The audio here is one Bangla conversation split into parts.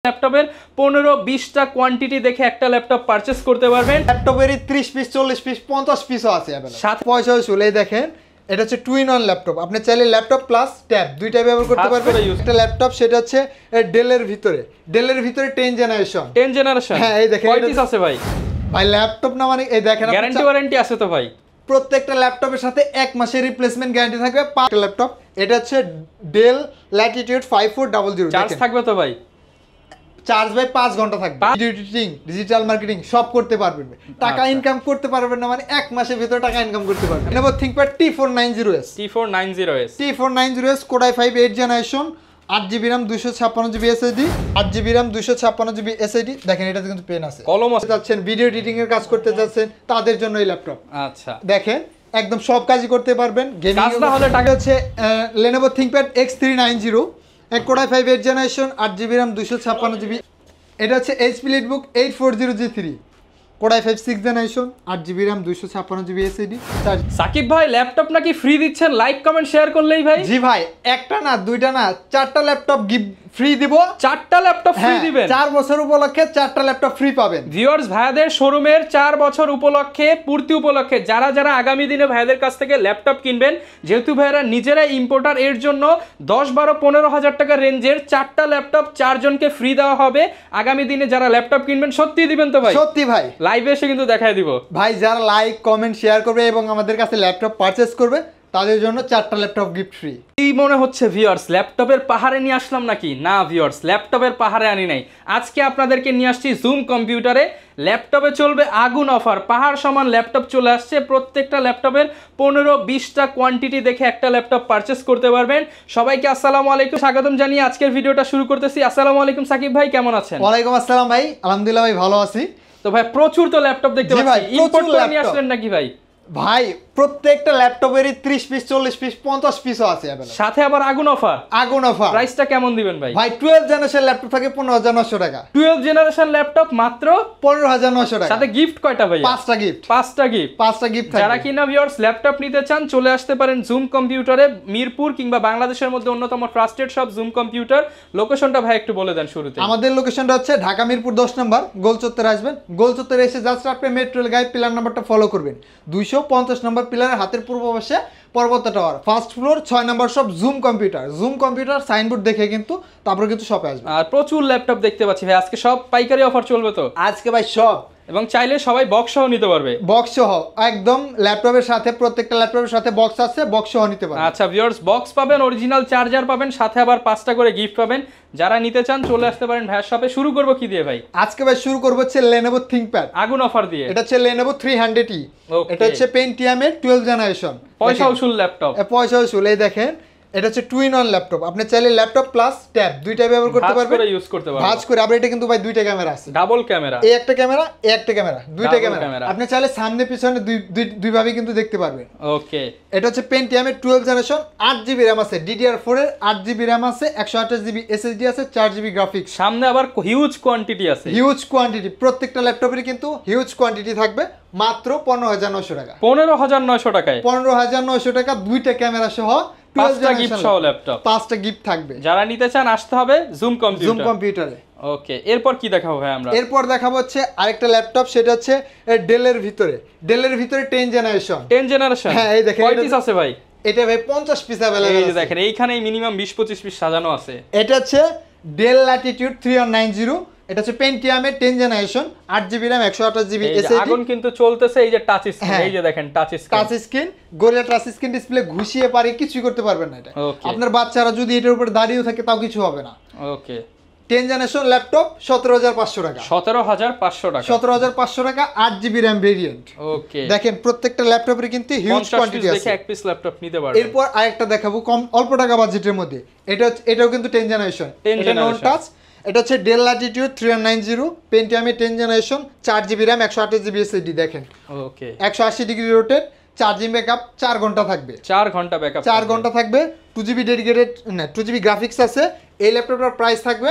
ল্যাপটপের 15-20টা কোয়ান্টিটি দেখে একটা ল্যাপটপ পারচেজ করতে পারবেন। ল্যাপটপেরই 30 পিস 40 পিস 50 পিসও আছে সাথে পয়সা চলে দেখেন। এটা হচ্ছে টু ইন ওয়ান ল্যাপটপ, আপনি চাইলে ল্যাপটপ প্লাস ট্যাব দুইটা ব্যবহার করতে পারবেন। একটা ল্যাপটপ সেটা হচ্ছে ডেলের ভিতরে 10 জেনারেশন হ্যাঁ এই দেখেন কয় পিস আছে ভাই? ভাই ল্যাপটপ না মানে এই দেখেন গ্যারান্টি ওয়ারেন্টি আছে তো ভাই? প্রত্যেকটা ল্যাপটপের সাথে 1 মাসের রিপ্লেসমেন্ট গ্যারান্টি থাকবে। পাঁচটা ল্যাপটপ, এটা হচ্ছে ডেল ল্যাটিটিউড 5400। চার্জ থাকবে তো ভাই? চার্জ ভাই 5 ঘন্টা থাকবে। ভিডিও এডিটিং, ডিজিটাল মার্কেটিং সব করতে পারবেন। টাকা ইনকাম করতে পারবেন না মানে 1 মাসের ভিতরে টাকা ইনকাম করতে পারবেন। নেব ThinkPad T490S Core i5 8 generation, 8GB RAM 256GB SSD, 8GB RAM 256GB SSD। দেখেন এটাতে কিন্তু পেন আছে, কলম আছে। যাচ্ছেন ভিডিও এডিটিং এর কাজ করতে যাচ্ছেন তাদের জন্য এই ল্যাপটপ। আচ্ছা দেখেন একদম সব কাজই করতে পারবেন। গেমিং কাজ না হলে টাকা হচ্ছে Lenovo ThinkPad X390 Core i5 8 generation, 8GB RAM 256GB। এটা হচ্ছে HP EliteBook 840G3 Core i5 6 generation, 8GB RAM 256GB SSD। Sakib ভাই ল্যাপটপ নাকি ফ্রি দিচ্ছেন? লাইক কমেন্ট শেয়ার করলেই ভাই। জি ভাই, একটা না দুইটা না 4টা ল্যাপটপ ফ্রি দিব। 4টা ল্যাপটপ ফ্রি দিবেন? 4 বছর উপলক্ষে 4টা ল্যাপটপ ফ্রি পাবেন। ভিউয়ার্স, ভাইয়াদের শোরুমের 4 বছর উপলক্ষে পূর্তি উপলক্ষে যারা যারা আগামী দিনে ভাইয়াদের কাছ থেকে ল্যাপটপ কিনবেন, যেহেতু ভাইয়ারা নিজেরাই ইম্পোর্টার, এর জন্য 10-12-15 হাজার টাকা রেঞ্জের 4টা ল্যাপটপ 4 জনকে ফ্রি দেওয়া হবে। আগামী দিনে যারা ল্যাপটপ কিনবেন সত্যি দিবেন তো ভাই? সত্যি ভাই, লাইভে এসে কিন্তু দেখায় দিব ভাই। যারা লাইক কমেন্ট শেয়ার করবে এবং আমাদের কাছে ল্যাপটপ পারচেজ করবে তাদের জন্য 4টা ল্যাপটপ গিফট ফ্রি। কি মনে হচ্ছে ভিউয়ার্স, ল্যাপটপের পাহাড়ে নিয়ে আসলাম নাকি? না ভিউয়ার্স, ল্যাপটপের পাহাড়ে আনি নাই। আজকে আপনাদেরকে নিয়ে আসছি জুম কম্পিউটারে। ল্যাপটপে চলবে আগুন অফার, পাহাড় সমান ল্যাপটপ চলে আসছে। প্রত্যেকটা ল্যাপটপের 15-20টা কোয়ান্টিটি দেখে একটা ল্যাপটপ পারচেজ করতে পারবেন। সবাইকে আসসালামু আলাইকুম, স্বাগতম জানিয়ে আজকের ভিডিওটা শুরু করতেছি। আসসালামু আলাইকুম সাকিব ভাই, কেমন আছেন? ওয়ালাইকুম আসসালাম ভাই, আলহামদুলিল্লাহ ভাই ভালো আছি। তো ভাই প্রচুর তো ল্যাপটপ দেখতে পাচ্ছি, ইম্পোর্ট করে নিয়ে আসলেন নাকি ভাই? ভাই প্রত্যেকটা ল্যাপটপেরই 30 পিস 40 পিস 50 পিসও আছে সাথে আবার আগুন অফার। আগুন অফার। প্রাইসটা কেমন দিবেন ভাই? ভাই 12 জেনারেশন ল্যাপটপ থাকে 15900 টাকা। 12 জেনারেশন ল্যাপটপ মাত্র 15900 টাকা। সাথে গিফট কয়টা ভাই? 5টা গিফট। 5টা গিফট। যারা কিনা ভিউয়ার্স ল্যাপটপ নিতে চান চলে আসতে পারেন জুম কম্পিউটারে। মিরপুর কিংবা বাংলাদেশের মধ্যে অন্যতম ট্রাস্টেড শপ জুম কম্পিউটার। লোকেশনটা ভাই একটু বলে দেন শুরুতে। আমাদের লোকেশনটা হচ্ছে ঢাকা মিরপুর 10 নম্বর, গোল চত্বরে আসবেন। গোল চত্বরে এসে জাস্ট আপনি মেট্রো রেল গাইড পিলার নাম্বারটা ফলো করবেন। 250 নম্বর পিলারের হাতের পূর্ব পাশে Parbat tower, first floor 6 number shop Zoom computer. Zoom computer signboard দেখে কিন্তু তারপর কিন্তু শপে আসবে। আর প্রচুর ল্যাপটপ দেখতে পাচ্ছি ভাই, আজকে সব পাইকারি অফার চলবে তো? আজকে ভাই সব, এবং চাইলে সবাই বক্স সহ নিতে পারবে। বক্স সহ একদম ল্যাপটপের সাথে, প্রত্যেকটা ল্যাপটপের সাথে বক্স আছে, বক্স সহ নিতে পারবেন। আচ্ছা ভিউয়ার্স, বক্স পাবেন, অরিজিনাল চার্জার পাবেন, সাথে আবার 5টা করে গিফট পাবেন। যারা নিতে চান চলে আসতে পারেন ভাইয়ের শপে। শুরু করব কি দিয়ে ভাই? আজকে ভাই শুরু করব হচ্ছে Lenovo ThinkPad আগুন অফার দিয়ে। এটা হচ্ছে Lenovo 300E। এটা হচ্ছে Pentium এর 12 জেনারেশন। পয়সা উসুল ল্যাপটপ। পয়সা উসুল। এই দেখেন এটা হচ্ছে টু ইন ওয়ান ল্যাপটপ, আপনি চাইলে ল্যাপটপ প্লাস ট্যাব দুইটা ব্যবহার করতে পারবেন। ভাঁজ করে ইউজ করতে পারবেন। ভাঁজ করে। আবার এটা কিন্তু ভাই দুইটা ক্যামেরা আছে, ডাবল ক্যামেরা। এই একটা ক্যামেরা, এই একটা ক্যামেরা, দুইটা ক্যামেরা। আপনি চাইলে সামনে পিছনে দুই ভাবে কিন্তু দেখতে পারবেন। ওকে। এটা হচ্ছে Pentium এর 12 জেনারেশন, 8GB RAM আছে, DDR4 এর 8GB RAM আছে, 128GB SSD আছে, 4GB গ্রাফিক্স। সামনে আবার হিউজ কোয়ান্টিটি আছে। হিউজ কোয়ান্টিটি, প্রত্যেকটা ল্যাপটপের কিন্তু হিউজ কোয়ান্টিটি থাকবে। মাত্র 15900 টাকা। 15900 টাকায় 15900 টাকা, দুইটা ক্যামেরা সহ 5টা গিফট সহ ল্যাপটপ। 5টা গিফট থাকবে। যারা নিতে চান আসতে হবে জুম কম্পিউটারে। ওকে, এরপর কি দেখাবো ভাই আমরা? এরপর দেখাবো হচ্ছে আরেকটা ল্যাপটপ, সেটা হচ্ছে ডেলের ভিতরে 10 জেনারেশন। হ্যাঁ এই দেখেন কয় পিস আছে ভাই? এটা ভাই 50 পিস अवेलेबल এই যে দেখেন এইখানে মিনিমাম 20-25 পিস সাজানো আছে। এটা হচ্ছে ডেল ল্যাটিটিউড 3190। এটা হচ্ছে Pentium এর 10 generation, 8GB RAM 128GB SSD। আগুন কিন্তু চলতেছে। এই যে টাচ স্ক্রিন, এই যে দেখেন touch screen, Gorilla touch screen display, ঘুষিয়ে পারে কিছুই করতে পারবেন না এটা। আপনার বাচ্চারা যদি এটার উপর দাঁড়িয়েও থাকে তাও কিছু হবে না। ওকে। 10 জেনারেশন ল্যাপটপ 17500 টাকা। 17500 টাকা। 17500 টাকা, 8GB RAM ভেরিয়েন্ট। ওকে। দেখেন প্রত্যেকটা ল্যাপটপের কিন্তু হিউজ কোয়ান্টিটি আছে। দেখে এক পিস ল্যাপটপ নিতে পারবেন। এরপর আরেকটা দেখাবো কম অল্প টাকা বাজেটের মধ্যে। এটাও কিন্তু 10 জেনারেশন। এটা নন টাচ। এটা হচ্ছে ডেল ল্যাটিটিউড 3190, Pentium এর 10 generation, 4GB RAM 128GB SSD। দেখেন ওকে, 180 ডিগ্রি রোটেট, চার্জিং ব্যাকআপ 4 ঘন্টা থাকবে। 4 ঘন্টা ব্যাকআপ, 4 ঘন্টা থাকবে। 2GB ডেডিকেটেড না 2GB গ্রাফিক্স আছে। এই ল্যাপটপটার প্রাইস থাকবে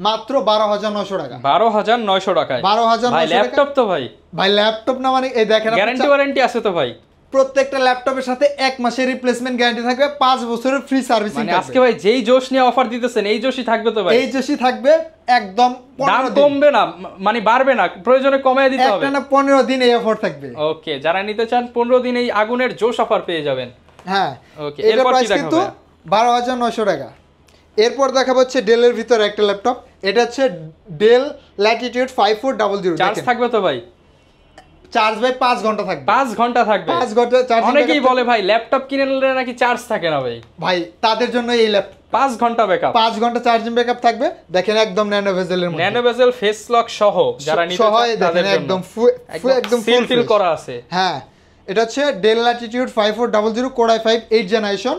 মাত্র 12900 টাকা। 12900 টাকায় 12900 ভাই ল্যাপটপ তো ভাই? ভাই ল্যাপটপ না মানে এই দেখেন গ্যারান্টি ওয়ারেন্টি আছে তো ভাই? প্রত্যেকটা ল্যাপটপের সাথে 1 মাসের রিপ্লেসমেন্ট গ্যারান্টি থাকবে, 5 বছরের ফ্রি সার্ভিসিং মানে থাকবে। আজকে ভাই যেই জোশ নিয়ে অফার দিতেছেন এই জোশই থাকবে তো ভাই? এই জোশই থাকবে একদম। দাম কমবে না, মানে বাড়বে না, প্রয়োজনে কমিয়ে দিতে হবে। একটা না 15 দিন এই অফার থাকবে। ওকে, যারা নিতে চান 15 দিন এই আগুনের জোশ অফার পেয়ে যাবেন। হ্যাঁ ওকে, এর এরপর কি প্রাইস কিন্তু দেখাবো? 12,900 টাকা। এরপর দেখাবো হচ্ছে ডেলের ভিতরে একটা ল্যাপটপ, এটা হচ্ছে ডেল ল্যাটিটিউড 5400। চার্জ থাকবে তো ভাই? চার্জ ভাই 5 ঘন্টা থাকবে। 5 ঘন্টা থাকবে? 5 ঘন্টা চার্জ। অনেকেই বলে ভাই ল্যাপটপ কিনে নিলে নাকি চার্জ থাকে না ভাই। ভাই তাদের জন্য এই ল্যাপটপ 5 ঘন্টা ব্যাকআপ, 5 ঘন্টা চার্জিং ব্যাকআপ থাকবে। দেখেন একদম ন্যানো ভেজেলের মধ্যে, ন্যানো বেজেল ফেস লক সহ যারা নিতে সহ চান তাদের দেখেন জন্য একদম একদম সিল ফুল টিল করা আছে। হ্যাঁ এটা হচ্ছে del Latitude 5400 core i5 8 generation,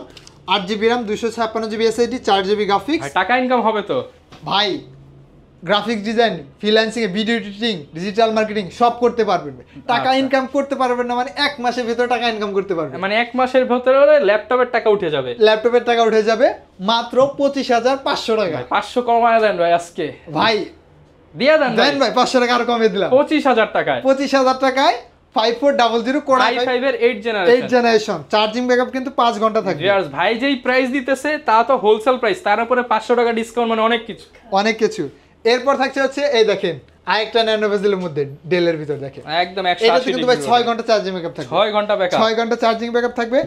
8GB RAM 256GB SSD 4GB graphics. ভাই টাকা ইনকাম হবে তো ভাই graphics design, freelancing, video editing, digital marketing সব করতে পারবেন। টাকা আচ্ছা। ইনকাম করতে পারবেন না মানে 1 মাসের ভিতরে টাকা ইনকাম করতে পারবেন। মানে 1 মাসের ভিতরে ল্যাপটপের টাকা উঠে যাবে। ল্যাপটপের টাকা উঠে যাবে মাত্র 25,500 টাকা। 500 কমায় দেন ভাই আজকে, ভাই দিয়ে দেন দেন ভাই 500 টাকা আর কমিয়ে দিলাম। 25,000 টাকায় 25,000 টাকায় 5400 কোর i5 i5 এর 8 8 জেনারেশন, চার্জিং ব্যাকআপ কিন্তু 5 ঘন্টা থাকবে। ভিউয়ার্স ভাই যেই প্রাইস দিতেছে তা তো হোলসেল প্রাইস, তার উপরে 500 টাকা ডিসকাউন্ট, মানে অনেক কিছু। অনেক কিছু। এরপর থাকছে হচ্ছে এই দেখেন আরেকটা ন্যানো ভেজেলের মধ্যে ডেলের ভিতর দেখেন একদম এটাতে 180 কিন্তু ভাই 6 ঘন্টা চার্জিং ব্যাকআপ থাকবে। 6 ঘন্টা ব্যাকআপ, 6 ঘন্টা চার্জিং ব্যাকআপ থাকবে।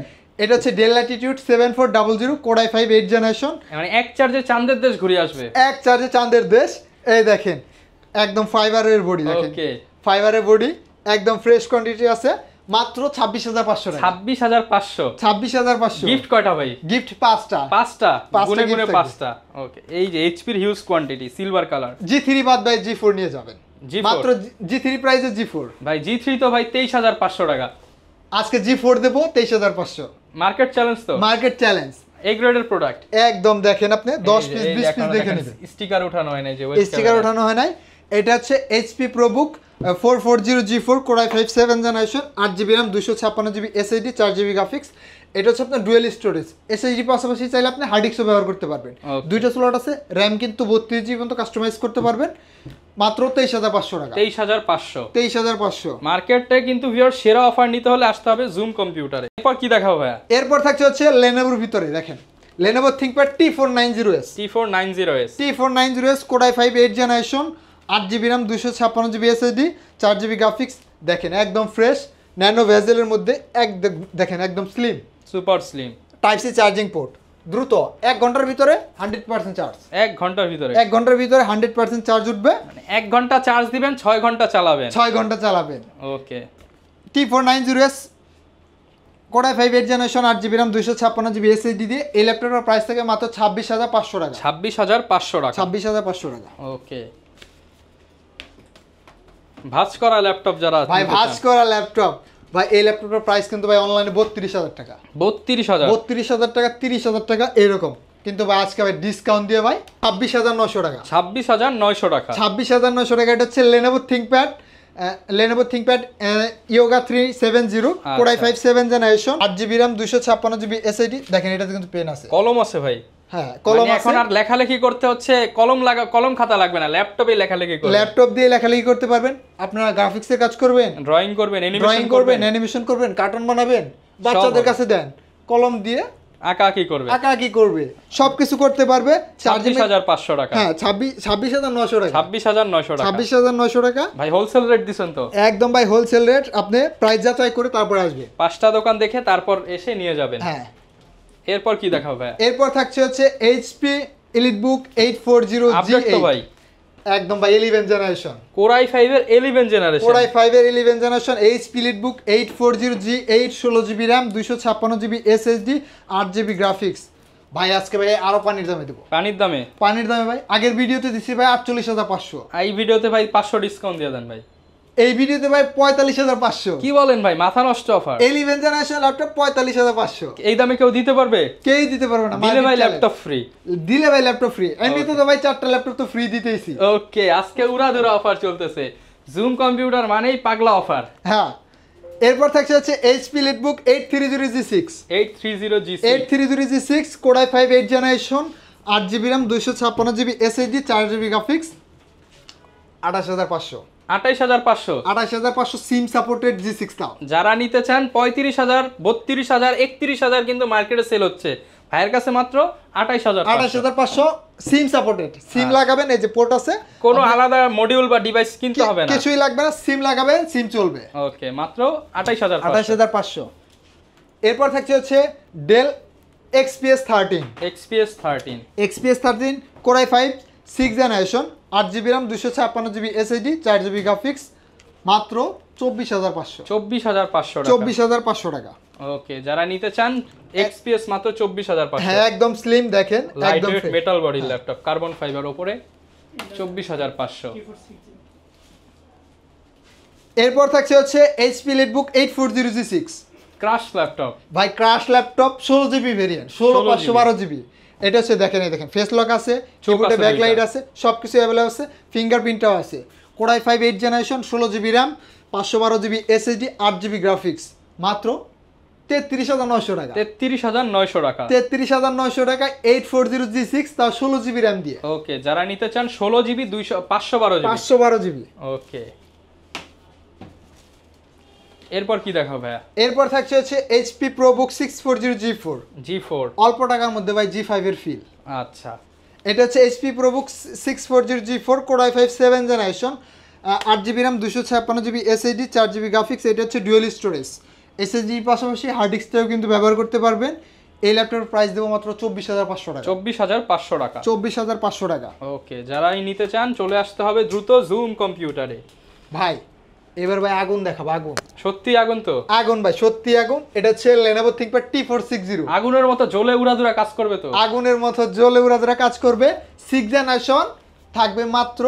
এটা হচ্ছে del Latitude 7400 core i5 8 generation, মানে এক চার্জে চাঁদের দেশ ঘুরে আসবে। এক চার্জে চাঁদের দেশ। এই দেখেন একদম ফাইবারের বডি, দেখেন ওকে, ফাইবারের বডি একদম ফ্রেশ কোয়ান্টিটি আছে, মাত্র 26,500 টাকা। 26,500। 26,500। গিফট কয়টা ভাই? গিফট 5টা। 5টা, গুনে gift গুনে থাকবে। 5টা। ওকে, এই যে এইচপির huge quantity, silver colour. G3 বাদ ভাই G4 নিয়ে যাবেন। G4 মাত্র G3 প্রাইসে G4। ভাই G3 তো ভাই 23,500 টাকা। আজকে G4 দেবো 23,500। মার্কেট চ্যালেঞ্জ তো, মার্কেট চ্যালেঞ্জ। এই গ্রেডের প্রোডাক্ট একদম দেখেন আপনি 10 পিস 20 পিস দেখে নেবেন। স্টিকার ওঠানো হয় না, যে স্টিকার ওঠানো হয় নাই। এটা হচ্ছে HP ProBook 440 G4 core i5 7 generation, 8GB RAM 256GB SSD 4GB graphics. এটা হচ্ছে আপনার ডুয়েল স্টোরেজ, SSD পাশাপাশি চাইলে আপনি হার্ড ডিস্কও ব্যবহার করতে পারবেন। Okay. দুইটা স্লট আছে, RAM কিন্তু 32GB পর্যন্ত কাস্টমাইজ করতে পারবেন। মাত্র 23,500 টাকা। 23,500। 23,500। মার্কেটে কিন্তু ভিউয়ার সেরা অফার নিতে হলে আসতে হবে জুম কম্পিউটারে। এরপর কি দেখাবো ভাইয়া? এরপর থাকছে হচ্ছে লেনোভোর ভিতরে দেখেন Lenovo ThinkPad T490S। T490S। T490S core i5 8 generation, 8GB RAM 256GB SSD 4GB graphics. দেখেন একদম ফ্রেশ ন্যানো ভেজেলের মধ্যে, দেখেন একদম slim, super slim, type C charging port, দ্রুত 1 ঘন্টার ভিতরে 100% চার্জ। 1 ঘন্টার ভিতরে 1 ঘন্টার ভিতরে 100% চার্জ উঠবে। মানে 1 ঘন্টা চার্জ দিবেন, 6 ঘন্টা চালাবেন। 6 ঘন্টা চালাবেন। ওকে, T490S core i5 8 generation, 8GB RAM 256GB SSD দিয়ে এই ল্যাপটপের প্রাইস থেকে মাত্র 26,500 টাকা। 26,500 টাকা। 26,500 টাকা। ওকে, ভাঁজ করা ল্যাপটপ যারা ভাই নিতে ভাঁজ চান। করা ল্যাপটপ, ভাই এই ল্যাপটপের প্রাইস কিন্তু ভাই অনলাইনে 32,000 টাকা। 32,000। 32,000 টাকা, 30,000 টাকা এরকম, কিন্তু ভাই আজকে ভাই ডিসকাউন্ট দিয়ে ভাই 26,900 টাকা। 26,900 টাকা। 26,900 টাকা। এটা হচ্ছে Lenovo ThinkPad Yoga 370 core i5 7 generation, 8GB RAM 256GB SSD। দেখেন এটাতে কিন্তু পেন আছে, কলম আছে ভাই। হ্যাঁ কলম মানে আছে। এখন আর লেখালেখি করতে হচ্ছে, কলম খাতা লাগবে না, ল্যাপটপে লেখালেখি করবেন। ল্যাপটপ দিয়ে লেখালেখি করতে পারবেন। আপনারা গ্রাফিক্সের কাজ করবেন, ড্রয়িং করবেন, ড্রয়িং অ্যানিমেশন করবেন, করবেন, অ্যানিমেশন করবেন, কার্টুন বানাবেন, বাচ্চাদের হবে। কাছে দেন, কলম দিয়ে আঁকাআঁকি করবেন। আঁকাআঁকি করবে, সবকিছু করতে পারবে। 26,500 টাকা। হ্যাঁ 26,900 টাকা। 26,900 টাকা। 26,900 টাকা ভাই হোলসেল রেট দিছেন তো? একদম ভাই হোলসেল রেট। আপনি প্রাইস যাচাই করে তারপর আসবে। 5টা দোকান দেখে তারপর এসে নিয়ে যাবেন। হ্যাঁ এরপর কি দেখাবো ভাই? এরপর থাকছে হচ্ছে HP EliteBook আপডেট তো 840G8। ভাই একদম ভাই 11 জেনারেশন, কোর i5 এর 11 জেনারেশন। কোর i5 এর 11 generation, HP EliteBook 840G8, 16GB RAM 256GB SSD 8GB graphics. ভাই আজকে ভাই আরো পানির দামে দেবো। পানির দামে? পানির দামে ভাই আগের ভিডিওতে দিছি ভাই 48,500, এই ভিডিওতে ভাই 500 ডিসকাউন্ট দিয়ে দেন ভাই। এই ভিডিওতে ভাই 45,500। কি বলেন ভাই, মাথা নষ্ট অফার। 11 generation laptop 45,500। এই দামে কেউ দিতে পারবে? কেউই দিতে পারবে না। দিলে ভাই Market ল্যাপটপ ফ্রি। challenge। দিলে ভাই ল্যাপটপ ফ্রি। এমনিতে তো ভাই 4টা ল্যাপটপ তো ফ্রি দিতেইছি। ওকে, আজকে উড়াধুরা অফার চলতেছে। জুম কম্পিউটার মানেই পাগলা অফার। হ্যাঁ এরপর থাকছে হচ্ছে HP EliteBook 830G6। 830G6। 830G6 core i5 8 generation, 8GB RAM 256GB SSD 4GB graphics, 28,500। 28500 28500 SIM supported G6 তাও। যারা নিতে চান 35000 32000 31000 কিন্তু মার্কেটে সেল হচ্ছে, ভাইয়ের কাছে মাত্র 28500 28500 সিম সাপোর্টেড। সিম লাগাবেন, এই যে পোর্ট আছে, কোনো আলাদা মডিউল বা ডিভাইস কিনতে হবে না, কিছুই লাগবে না, সিম লাগাবেন সিম চলবে। ওকে, মাত্র 28500। 28500। এরপর থাকছে হচ্ছে Dell XPS 13। XPS 13 Core i5 6 generation, 8GB RAM, 256GB SSD, 4GB graphics, মাত্র 24500। 24500 টাকা। ওকে, যারা নিতে চান XPS মাত্র 24500। হ্যাঁ, একদম স্লিম দেখেন, একদম লাইটওয়েট মেটাল বডির ল্যাপটপ, কার্বন ফাইবার উপরে, 24500। এরপর থাকছে হচ্ছে HP EliteBook 840G6 crush laptop. ভাই crush laptop, 16GB variant, 16512GB। এটা হচ্ছে দেখেন, এই দেখেন ফেস লক আছে, কিবোর্ডে ব্যাকলাইট আছে, সবকিছু अवेलेबल আছে, ফিঙ্গারপ্রিন্টটাও আছে। Core i5 8 generation, 16GB RAM, 512GB SSD, 8GB graphics, মাত্র 33900 টাকা। 33900 টাকা। 33900 টাকা 840G6 তাও 16GB RAM দিয়ে। ওকে, যারা নিতে চান 16GB 512GB। 512GB। ওকে, এরপর কি দেখাবো ভাইয়া? এরপর থাকছে হচ্ছে HP ProBook 640G4। অল্প টাকার মধ্যে ভাই G5 এর ফিল। আচ্ছা, এটা হচ্ছে HP ProBook 640G4 Core i5 7 generation, 8GB RAM, 256GB SSD, 4GB graphics. এটা হচ্ছে ডুয়াল স্টোরেজ, SSD এর পাশাপাশি হার্ড ডিস্কটাও কিন্তু ব্যবহার করতে পারবেন। এই ল্যাপটপের প্রাইস দেবো মাত্র 24500 টাকা। 24500 টাকা। 24500 টাকা। ওকে, যারাই নিতে চান চলে আসতে হবে দ্রুত জুম কম্পিউটারে। ভাই এবার ভাই আগুন দেখাবো, আগুন। সত্যি আগুন তো? আগুন ভাই, সত্যি আগুন। এটা হচ্ছে Lenovo ThinkPad T460। আগুনের মতো জ্বলে উড়াধুরা কাজ করবে তো? আগুনের মতো জ্বলে উড়াধুরা কাজ করবে। 6 জেনারেশন, থাকবে মাত্র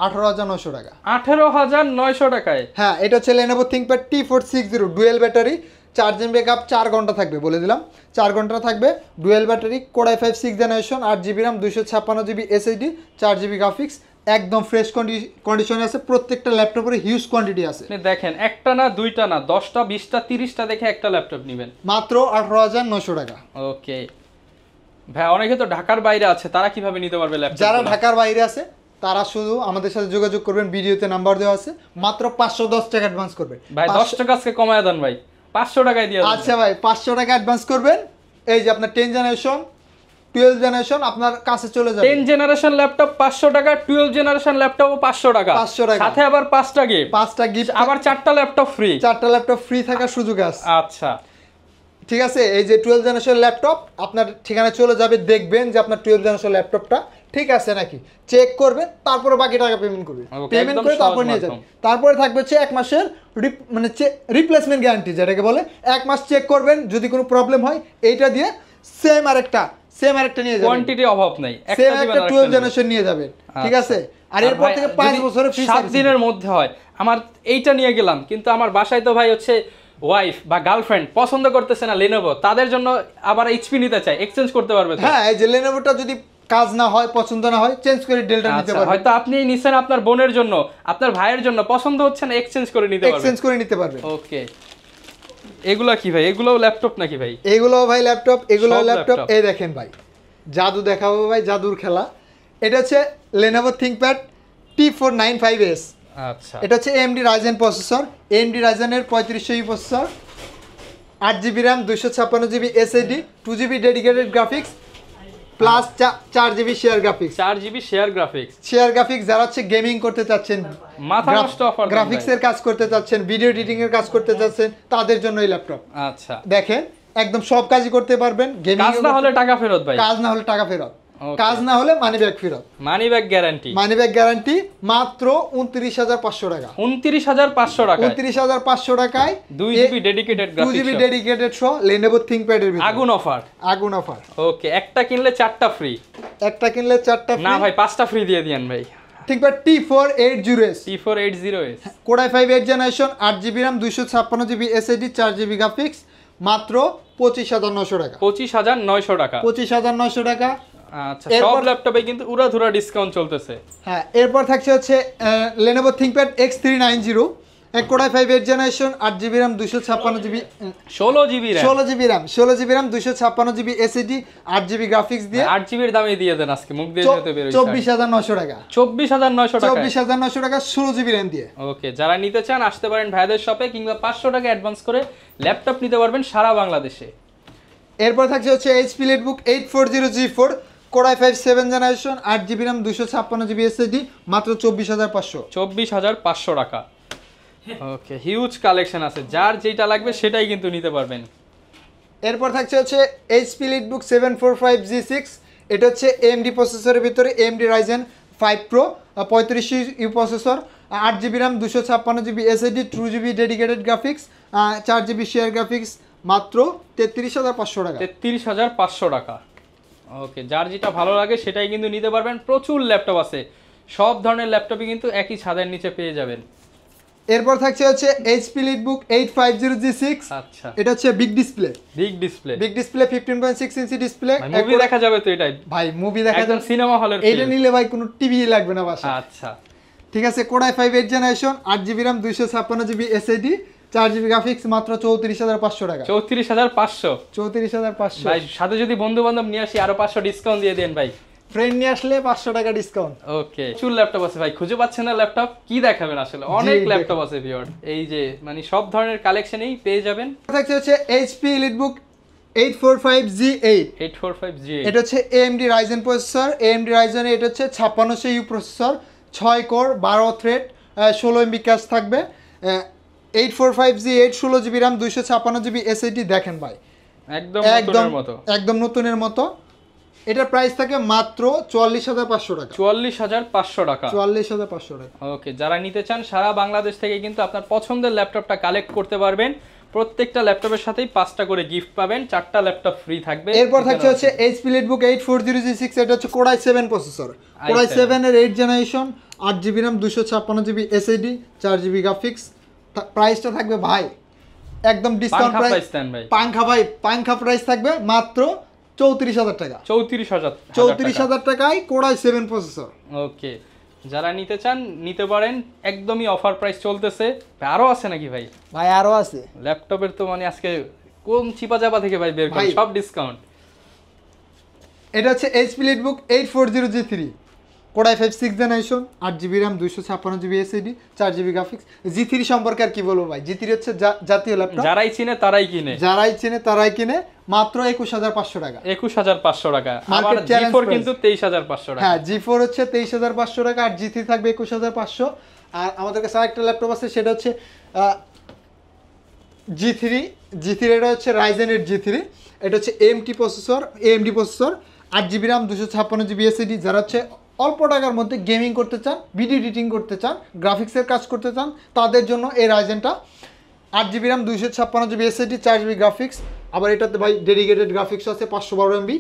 18900 টাকা। 18900 টাকায়? হ্যাঁ, এটা হচ্ছে Lenovo ThinkPad T460, dual battery, charging backup 4 ঘন্টা থাকবে, বলে দিলাম 4 ঘন্টা থাকবে, dual battery, Core i5 6 generation, 8GB RAM, 256GB SSD, 4GB graphics, একদম ফ্রেশ কন্ডিশনে আছে। প্রত্যেকটা ল্যাপটপের হিউজ কোয়ান্টিটি আছে। দেখেন, একটা না দুইটা না 10টা 20টা 30টা দেখে একটা ল্যাপটপ নেবেন, মাত্র 18900 টাকা। ওকে ভাই, অনেকে তো ঢাকার বাইরে আছে, তারা কিভাবে নিতে পারবে ল্যাপটপ? যারা ঢাকার বাইরে আছে তারা শুধু আমাদের সাথে যোগাযোগ করবেন, ভিডিওতে নাম্বার দেওয়া আছে, মাত্র 510 টাকা অ্যাডভান্স করবেন। ভাই 10 টাকা আজকে কমায় দেন ভাই, 500 টাকায় দিয়ে দেন। আচ্ছা ভাই, 500 টাকা অ্যাডভান্স করবেন, এই যে আপনার 10 জেনারেশন 12 জেনারেশন আপনার কাছে চলে যাবে। 10 জেনারেশন ল্যাপটপ 500 টাকা, 12 জেনারেশন ল্যাপটপও 500 টাকা। 500 টাকা, সাথে আবার 5টা গিফট, আবার 4টা ল্যাপটপ ফ্রি। 4টা ল্যাপটপ ফ্রি থাকার সুযোগ আছে। আচ্ছা, ঠিক আছে। এই যে 12 জেনারেশন ল্যাপটপ আপনার ঠিকানায় চলে যাবে, দেখবেন যে আপনার 12 জেনারেশন ল্যাপটপটা ঠিক আছে নাকি, চেক করবেন, তারপরে বাকি টাকা পেমেন্ট করবেন। পেমেন্ট করে তারপর নিয়ে যাবেন। তারপরে থাকবে হচ্ছে 1 মাসের মানে রিপ্লেসমেন্ট গ্যারান্টি, যেটাকে বলে 1 মাস চেক করবেন, যদি কোনো প্রবলেম হয় এইটা দিয়ে সেম আরেকটা নিয়ে যাবেন। কোয়ান্টিটি অভাব নাই, সেম একটা 12 জেনারেশন নিয়ে যাবেন, ঠিক আছে। আর এরপর থেকে 5 বছরের ফ্রি 7 দিনের মধ্যে হয়। আমার এইটা নিয়ে গেলাম, কিন্তু আমার বাসায় তো ভাই হচ্ছে ওয়াইফ বা গার্লফ্রেন্ড পছন্দ করতেছে না Lenovo, তাদের জন্য আবার HP নিতে চাই, এক্সচেঞ্জ করতে পারবে তো? হ্যাঁ, এই যে Lenovoটা যদি কাজ না হয়, পছন্দ না হয়, চেঞ্জ করে ডেলটা নিতে পারবেন। হয়তো আপনি নিছেন আপনার বোনের জন্য, আপনার ভাইয়ের জন্য, পছন্দ হচ্ছে না, এক্সচেঞ্জ করে নিতে পারবেন। ওকে, এগুলা কি ভাই? এগুলোও ল্যাপটপ নাকি ভাই? এগুলো ভাই ল্যাপটপ, এগুলো ল্যাপটপ। এই দেখেন ভাই, জাদু দেখাবো ভাই, জাদুর খেলা। এটা হচ্ছে Lenovo ThinkPad T495S। আচ্ছা, এটা হচ্ছে AMD Ryzen processor, AMD Ryzen এর 3500 processor, 8GB RAM, 256GB SSD, 2GB dedicated graphics, plus 4GB share graphics. 4GB share graphics. যারা হচ্ছে গেমিং করতে চাচ্ছেন, মাথা নষ্ট অফার, গ্রাফিক্সের কাজ করতে চাচ্ছেন, ভিডিও এডিটিং এর কাজ করতে চাচ্ছেন, তাদের জন্য এই ল্যাপটপ। আচ্ছা, দেখেন একদম সব কাজই করতে পারবেন। গেমিং কাজ না হলে টাকা ফেরত ভাই, কাজ না হলে টাকা ফেরত, কাজ না হলে মানি ব্যাক ফেরত, মানি ব্যাক গ্যারান্টি। মাত্র 29500 টাকা। 29500 টাকা, 29500 টাকায় 2GB dedicated graphics, 2GB dedicated সহ Lenovo ThinkPad এর ভিতরে আগুন অফার। ওকে, একটা কিনলে 4টা ফ্রি। একটা কিনলে 4টা ফ্রি না ভাই, 5টা ফ্রি দিয়ে দিয়েন ভাই। ThinkPad T480S। Core i5 8 generation, 8GB RAM, 256GB SSD, 4GB graphics, মাত্র 25900 টাকা। 25900 টাকা। 25900 টাকা। আচ্ছা, সব ল্যাপটপে কিন্তু উড়াধুরা ডিসকাউন্ট চলতেছে। হ্যাঁ, এরপর থাকছে হচ্ছে Lenovo ThinkPad X390, core i 5 8 generation 8GB RAM 256GB 16GB RAM 16GB RAM 256GB SSD 8GB graphics দিয়ে 8GB এর দামে দিয়ে দেন আজকে মুখ দিয়ে যেতে বের হইছে 24900 টাকা 24900 টাকা 24900 টাকা 16GB RAM দিয়ে। ওকে, যারা নিতে চান আসতে পারেন ভাইদের শপে, কিংবা 500 টাকা অ্যাডভান্স করে ল্যাপটপ নিতে পারবেন সারা বাংলাদেশে। এরপর থাকছে হচ্ছে HP Leadbook 840G4 core i 5 7 generation 8GB RAM 256GB SSD মাত্র 24500 24500 টাকা। ওকে, হিউজ কালেকশন আছে, যার যেটা লাগবে সেটাই কিন্তু নিতে পারবেন। এরপর থাকছে হচ্ছে HP Leadbook 745G6, এটা হচ্ছে AMD প্রসেসরের ভিতরে AMD Ryzen 5 Pro 35U processor 8GB RAM 256GB SSD 2GB dedicated graphics 4GB share graphics মাত্র 33500 টাকা 33500 টাকা। ওকে, যার যেটা ভালো লাগে সেটাই কিন্তু নিতে পারবেন। প্রচুর ল্যাপটপ আছে, সব ধরনের ল্যাপটপই কিন্তু একই ছাদের নিচে পেয়ে যাবেন। এরপর থাকছে হচ্ছে HP Leadbook 850G6, আচ্ছা, এটা হচ্ছে big display 15.6 inch display, movie দেখা যাবে তো এটাই ভাই, মুভি দেখা একদম সিনেমা হলের এইটা নিলে ভাই কোনো টিভি লাগবে না বাসায়। আচ্ছা, ঠিক আছে, core i 5 8 generation 8GB RAM 256GB SSD 4GB graphics মাত্র 34500 টাকা 34500 34500 ভাই, সাথে যদি বন্ধু বান্ধব নিয়ে আসি আরো 500 ডিসকাউন্ট দিয়ে দেন ভাই। ফ্রেন্ড নিয়ে আসলে 500 টাকা ডিসকাউন্ট। ওকে, চুল ল্যাপটপ আছে ভাই, খুঁজে পাচ্ছেন না ল্যাপটপ, কি দেখাবেন আসলে, অনেক ল্যাপটপ আছে ভিউয়ার, এই যে মানে সব ধরনের কালেকশনই পেয়ে যাবেন। থাকছে হচ্ছে HP Leadbook 845G8, 845G8, এটা হচ্ছে AMD Ryzen processor, AMD Ryzen এটা হচ্ছে 5600U processor, 6 core 12 thread 16MB cash থাকবে। 845G8 16GB RAM 256GB SSD দেখেন ভাই, একদম নতুনের মতো, একদম নতুনের মতো। এটার প্রাইস থাকে মাত্র 44500 টাকা 44500 টাকা 44500 টাকা। ওকে, যারা নিতে চান সারা বাংলাদেশ থেকে কিন্তু আপনার পছন্দের ল্যাপটপটা কালেক্ট করতে পারবেন। প্রত্যেকটা ল্যাপটপের সাথেই 5টা করে গিফট পাবেন, 4টা ল্যাপটপ ফ্রি থাকবে। এরপর থাকছে হচ্ছে HP Leadbook 840G6, এটা হচ্ছে কোরাই 7 প্রসেসর, কোরাই 7 এর 8 generation 8GB RAM 256GB SSD 4GB graphics. প্রাইসটা থাকবে ভাই একদম ডিসকাউন্ট প্রাইস দেন ভাই, পাংখা প্রাইস থাকবে মাত্র 34000 টাকা 34000 টাকায় কোরাই 7 প্রসেসর। ওকে, যারা নিতে চান নিতে পারেন, একদমই অফার প্রাইস চলতেছে। আরো আছে নাকি ভাই? ভাই আরো আছে, ল্যাপটপের তো মানে আজকে কোন চিপা চাপা থেকে ভাই বের করেন, সব ডিসকাউন্ট। এটা হচ্ছে HP Leadbook 840G3 core i 5 6 generation 8GB RAM 256GB SSD 4GB graphics. G3 সম্পর্কে আর কি বলবো ভাই, G3 হচ্ছে জাতীয় ল্যাপটপ, যারাই চিনে তারাই কিনে মাত্র 21500 টাকা 21500 টাকা। আবার G4 কিন্তু 23500 টাকা। হ্যাঁ, G4 হচ্ছে 23500 টাকা আর G3 থাকবে 21500। আর আমাদের কাছে আরেকটা ল্যাপটপ আছে, সেটা হচ্ছে G3 এটা হচ্ছে Ryzen 8 G3, এটা হচ্ছে AMD processor 8GB RAM 256GB SSD। যারা হচ্ছে অল্প টাকার মধ্যে গেমিং করতে চান, ভিডিও এডিটিং করতে চান, গ্রাফিক্সের কাজ করতে চান, তাদের জন্য এই রাইজেনটা 8GB RAM 256GB SSD 4GB graphics. আবার এটাতে ভাই ডেডিকেটেড গ্রাফিক্স আছে 512MB,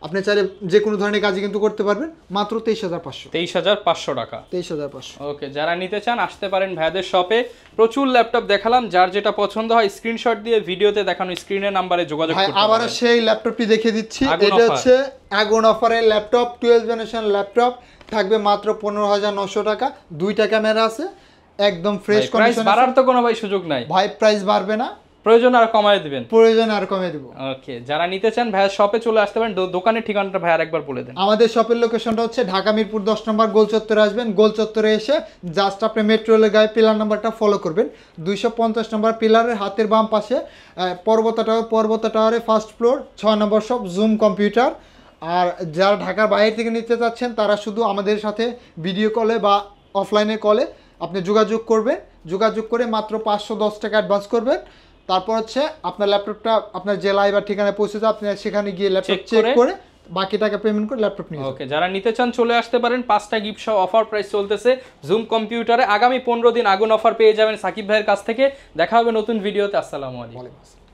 আপনি চাইলে যে কোনো ধরনের কাজই কিন্তু করতে পারবেন মাত্র 23500 টাকা 23500। ওকে, যারা নিতে চান আসতে পারেন ভাইদের শপে। প্রচুর ল্যাপটপ দেখালাম, যার যেটা পছন্দ হয় স্ক্রিনশট দিয়ে ভিডিওতে দেখানো স্ক্রিনের নাম্বারে যোগাযোগ করতে পারেন। আবারও সেই ল্যাপটপটি দেখিয়ে দিচ্ছি, এটা হচ্ছে আগুন অফারের ল্যাপটপ 12 জেনারেশন ল্যাপটপ, থাকবে মাত্র 15900 টাকা। 2টা ক্যামেরা আছে, একদম ফ্রেশ কন্ডিশন। প্রাইস বাড়ার তো কোনো ভাই সুযোগ নাই ভাই, প্রাইস বাড়বে না, প্রয়োজন আর কমায় দিবেন, দেব। ওকে, যারা নিতে চান ভাইয়ের শপে চলে আসতে পারেন। দোকানের ঠিকানাটা ভাই আরেকবার বলে দেন। আমাদের শপের লোকেশনটা হচ্ছে ঢাকা মিরপুর 10 নম্বর গোল চত্বরে আসবেন। গোল চত্বরে এসে জাস্ট আপনি মেট্রো রেলের গায়ে পিলার নাম্বারটা ফলো করবেন। 250 নম্বর পিলারের হাতের বাম পাশে পর্বত টাওয়ারে first floor 6 number shop Zoom computer. আর যারা ঢাকার বাইরে থেকে নিতে চাচ্ছেন তারা শুধু আমাদের সাথে ভিডিও কলে বা অফলাইনে কলে আপনি যোগাযোগ করবেন। যোগাযোগ করে মাত্র 510 টাকা অ্যাডভান্স করবেন। তারপর হচ্ছে আপনার ল্যাপটপটা আপনার জেলায় বা ঠিকানায় পৌঁছে যাবে, আপনি সেখানে গিয়ে ল্যাপটপ চেক করে বাকি টাকা পেমেন্ট করে ল্যাপটপ নিয়ে। ওকে, যারা নিতে চান চলে আসতে পারেন। 5টা গিফট সহ অফার প্রাইস চলতেছে জুম কম্পিউটারে। আগামী 15 দিন আগুন অফার পেয়ে যাবেন সাকিব ভাইয়ের কাছ থেকে। দেখা হবে নতুন ভিডিওতে। আসসালামু আলাইকুম।